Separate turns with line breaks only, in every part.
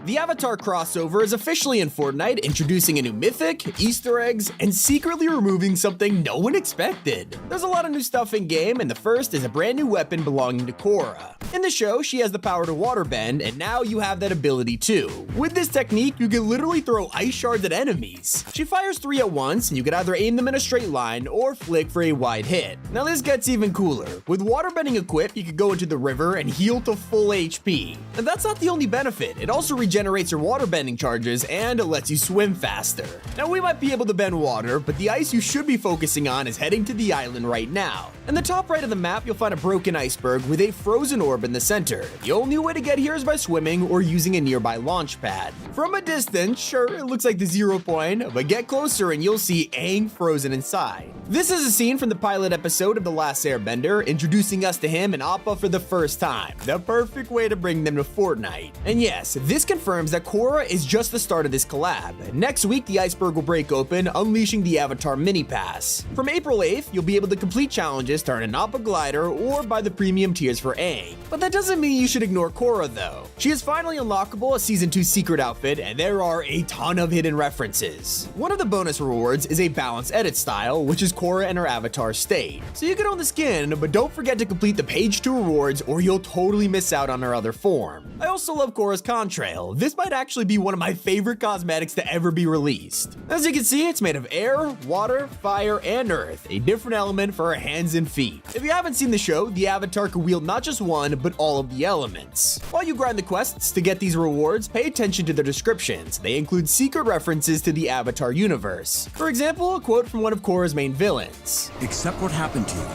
The Avatar crossover is officially in Fortnite, introducing a new mythic, Easter eggs, and secretly removing something no one expected. There's a lot of new stuff in-game, and the first is a brand new weapon belonging to Korra. In the show, she has the power to waterbend, and now you have that ability too. With this technique, you can literally throw ice shards at enemies. She fires 3 at once, and you can either aim them in a straight line or flick for a wide hit. Now this gets even cooler. With waterbending equipped, you can go into the river and heal to full HP. And that's not the only benefit. It also regenerates your waterbending charges and it lets you swim faster. Now we might be able to bend water, but the ice you should be focusing on is heading to the island right now. In the top right of the map, you'll find a broken iceberg with a frozen orb in the center. The only way to get here is by swimming or using a nearby launch pad. From a distance, sure, it looks like the 0 point, but get closer and you'll see Aang frozen inside. This is a scene from the pilot episode of The Last Airbender, introducing us to him and Appa for the first time. The perfect way to bring them to Fortnite. And yes, this confirms that Korra is just the start of this collab. Next week, the iceberg will break open, unleashing the Avatar Mini Pass. From April 8th, you'll be able to complete challenges to earn an Appa glider or buy the premium tiers for Aang. But that doesn't mean you should ignore Korra though. She is finally unlockable as Season 2 secret outfit, and there are a ton of hidden references. One of the bonus rewards is a balanced edit style, which is Korra and her avatar state. So you can own the skin, but don't forget to complete the page 2 rewards or you'll totally miss out on her other form. I also love Korra's contrail. This might actually be one of my favorite cosmetics to ever be released. As you can see, it's made of air, water, fire, and earth, a different element for her hands and feet. If you haven't seen the show, the avatar can wield not just one, but all of the elements. While you grind the quests to get these rewards, pay attention to their descriptions. They include secret references to the Avatar universe. For example, a quote from one of Korra's main villains.
"Accept what happened to you.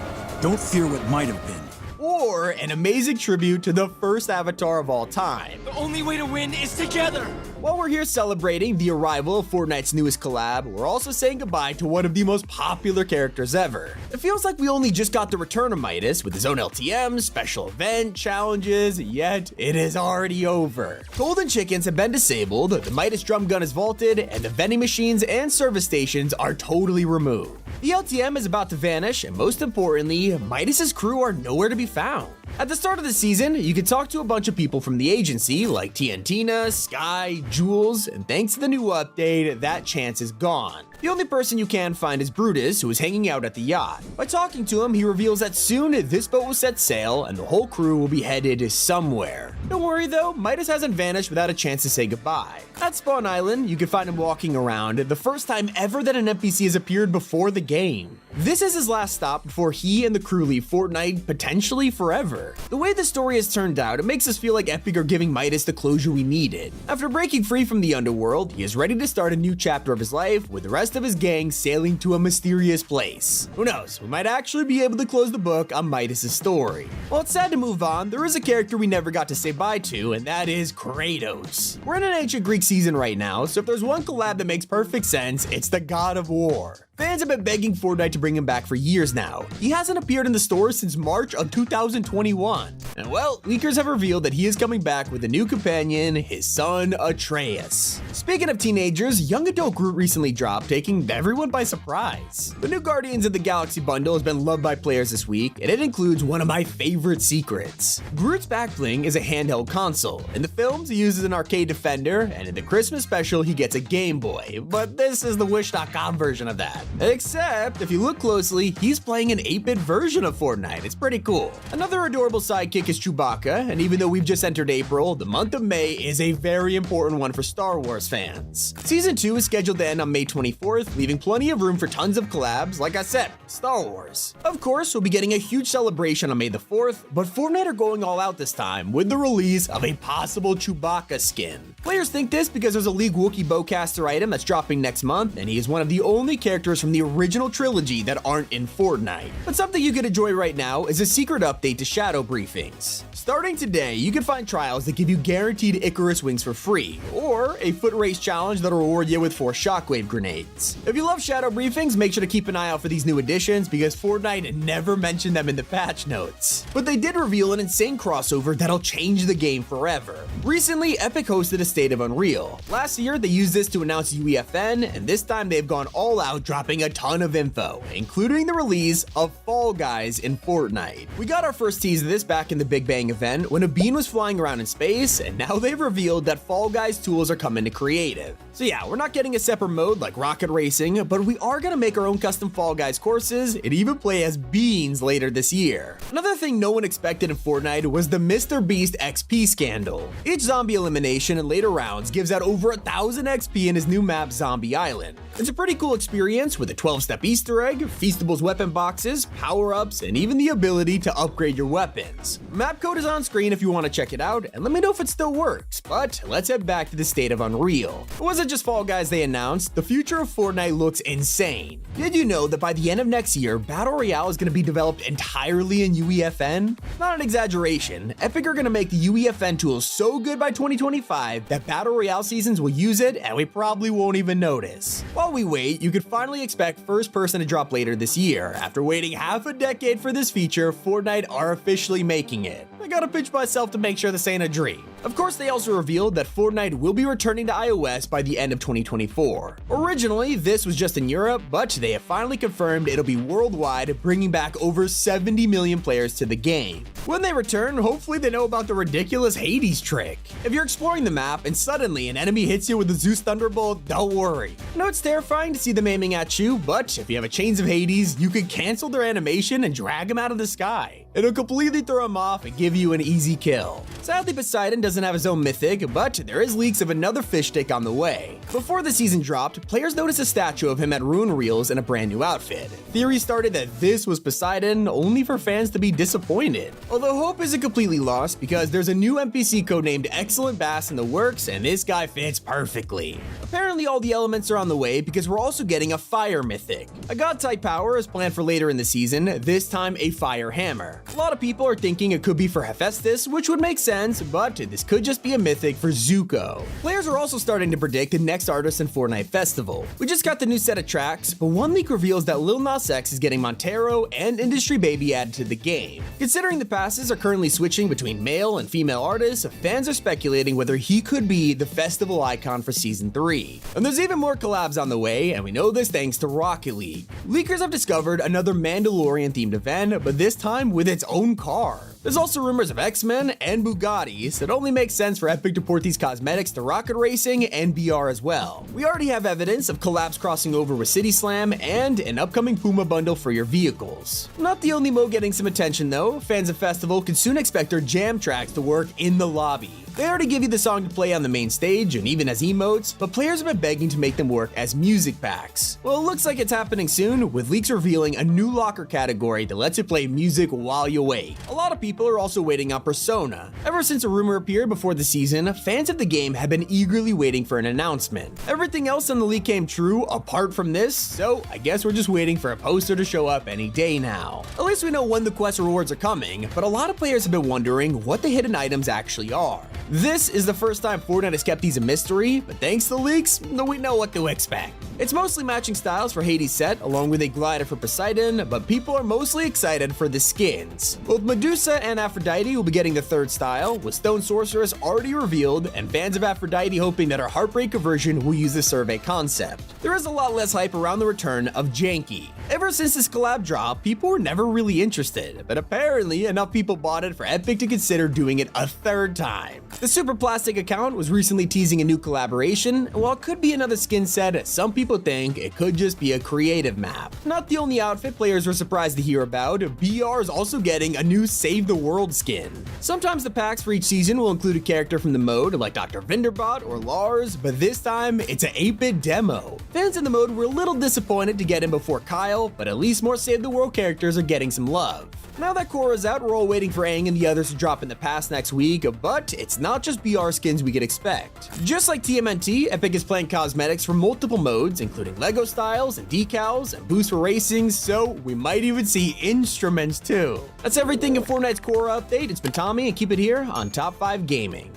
Don't fear what might have been."
Or an amazing tribute to the first Avatar of all time.
The only way to win is together!
While we're here celebrating the arrival of Fortnite's newest collab, we're also saying goodbye to one of the most popular characters ever. It feels like we only just got the return of Midas with his own LTM, special event, challenges, yet it is already over. Golden chickens have been disabled, the Midas drum gun is vaulted, and the vending machines and service stations are totally removed. The LTM is about to vanish, and most importantly, Midas's crew are nowhere to be found. At the start of the season, you could talk to a bunch of people from the agency like Tiantina, Sky, Jules, and thanks to the new update, that chance is gone. The only person you can find is Brutus, who is hanging out at the yacht. By talking to him, he reveals that soon this boat will set sail and the whole crew will be headed somewhere. Don't worry though, Midas hasn't vanished without a chance to say goodbye. At Spawn Island, you can find him walking around, the first time ever that an NPC has appeared before the game. This is his last stop before he and the crew leave Fortnite, potentially forever. The way the story has turned out, it makes us feel like Epic are giving Midas the closure we needed. After breaking free from the underworld, he is ready to start a new chapter of his life with the rest of his gang sailing to a mysterious place. Who knows, we might actually be able to close the book on Midas' story. While it's sad to move on, there is a character we never got to say bye to, and that is Kratos. We're in an ancient Greek season right now, so if there's one collab that makes perfect sense, it's the God of War. Fans have been begging Fortnite to bring him back for years now. He hasn't appeared in the stores since March of 2021. And well, leakers have revealed that he is coming back with a new companion, his son Atreus. Speaking of teenagers, young adult Groot recently dropped, taking everyone by surprise. The new Guardians of the Galaxy bundle has been loved by players this week, and it includes one of my favorite secrets. Groot's back bling is a handheld console. In the films, he uses an arcade defender, and in the Christmas special, he gets a Game Boy. But this is the Wish.com version of that. Except, if you look closely, he's playing an 8-bit version of Fortnite. It's pretty cool. Another adorable sidekick is Chewbacca, and even though we've just entered April, the month of May is a very important one for Star Wars fans. Season 2 is scheduled to end on May 24th, leaving plenty of room for tons of collabs, like I said, Star Wars. Of course, we'll be getting a huge celebration on May the 4th, but Fortnite are going all out this time with the release of a possible Chewbacca skin. Players think this because there's a League Wookiee bowcaster item that's dropping next month, and he is one of the only characters from the original trilogy that aren't in Fortnite. But something you can enjoy right now is a secret update to Shadow Briefings. Starting today, you can find trials that give you guaranteed Icarus wings for free, or a foot race challenge that'll reward you with 4 shockwave grenades. If you love shadow briefings, make sure to keep an eye out for these new additions because Fortnite never mentioned them in the patch notes. But they did reveal an insane crossover that'll change the game forever. Recently, Epic hosted a State of Unreal. Last year, they used this to announce UEFN, and this time they've gone all out, dropping a ton of info, including the release of Fall Guys in Fortnite. We got our first tease of this back in the Big Bang event when a bean was flying around in space, and now they've revealed that Fall Guys tools are coming to creative. So yeah, we're not getting a separate mode like rocket racing, but we are gonna make our own custom Fall Guys courses and even play as beans later this year. Another thing no one expected in Fortnite was the Mr. Beast XP scandal. Each zombie elimination in later rounds gives out over 1,000 XP in his new map Zombie Island. It's a pretty cool experience with a 12-step Easter egg, Feastables weapon boxes, power-ups, and even the ability to upgrade your weapons. Map code is on screen if you want to check it out, and let me know if it still works, but let's head back to the State of Unreal. It wasn't just Fall Guys they announced, the future of Fortnite looks insane. Did you know that by the end of next year, Battle Royale is going to be developed entirely in UEFN? Not an exaggeration, Epic are going to make the UEFN tools so good by 2025 that Battle Royale seasons will use it and we probably won't even notice. While we wait, you could finally expect First Person to drop later this year. After waiting half a decade for this feature, Fortnite are officially making it. I gotta pinch myself to make sure this ain't a dream. Of course, they also revealed that Fortnite will be returning to iOS by the end of 2024. Originally, this was just in Europe, but they have finally confirmed it'll be worldwide, bringing back over 70 million players to the game. When they return, hopefully they know about the ridiculous Hades trick. If you're exploring the map and suddenly an enemy hits you with a Zeus Thunderbolt, don't worry. I know it's terrifying to see them aiming at you, but if you have a Chains of Hades, you could cancel their animation and drag them out of the sky. It'll completely throw them off and give you an easy kill. Sadly, Poseidon doesn't have his own mythic, but there is leaks of another fish stick on the way. Before the season dropped, players noticed a statue of him at Ruin Reels in a brand new outfit. Theories started that this was Poseidon, only for fans to be disappointed. Although hope isn't completely lost because there's a new NPC codenamed Excellent Bass in the works, and this guy fits perfectly. Apparently all the elements are on the way because we're also getting a fire mythic. A god-type power is planned for later in the season, this time a fire hammer. A lot of people are thinking it could be for Hephaestus, which would make sense, but this could just be a mythic for Zuko. Players are also starting to predict the next artist in Fortnite Festival. We just got the new set of tracks, but one leak reveals that Lil Nas X is getting Montero and Industry Baby added to the game. Considering the passes are currently switching between male and female artists, fans are speculating whether he could be the festival icon for Season 3. And there's even more collabs on the way, and we know this thanks to Rocket League. Leakers have discovered another Mandalorian-themed event, but this time with its own car. There's also rumors of X-Men and Bugattis, so it only makes sense for Epic to port these cosmetics to rocket racing and BR as well. We already have evidence of collabs crossing over with City Slam and an upcoming Puma bundle for your vehicles. Not the only mode getting some attention though, fans of Festival can soon expect their jam tracks to work in the lobby. They already give you the song to play on the main stage and even as emotes, but players have been begging to make them work as music packs. Well, it looks like it's happening soon, with leaks revealing a new locker category that lets you play music while you wait. A lot of people are also waiting on Persona. Ever since a rumor appeared before the season, fans of the game have been eagerly waiting for an announcement. Everything else on the leak came true apart from this, so I guess we're just waiting for a poster to show up any day now. At least we know when the quest rewards are coming, but a lot of players have been wondering what the hidden items actually are. This is the first time Fortnite has kept these a mystery, but thanks to the leaks, we know what to expect. It's mostly matching styles for Hades' set, along with a glider for Poseidon, but people are mostly excited for the skins. Both Medusa and Aphrodite will be getting the third style, with Stone Sorceress already revealed, and fans of Aphrodite hoping that our Heartbreaker version will use the survey concept. There is a lot less hype around the return of Janky. Ever since this collab dropped, people were never really interested, but apparently enough people bought it for Epic to consider doing it a third time. The Super Plastic account was recently teasing a new collaboration, and while it could be another skin set, some people think it could just be a creative map. Not the only outfit players were surprised to hear about, BR is also getting a new Save the World skin. Sometimes the packs for each season will include a character from the mode, like Dr. Vinderbot or Lars, but this time it's an 8-bit demo. Fans in the mode were a little disappointed to get him before Kyle, but at least more Save the World characters are getting some love. Now that Korra's out, we're all waiting for Aang and the others to drop in the pass next week, but it's not just BR skins we could expect. Just like TMNT, Epic is playing cosmetics for multiple modes, including LEGO styles and decals and boosts for racing, so we might even see instruments too. That's everything in Fortnite's Korra update. It's been Tommy, and keep it here on Top 5 Gaming.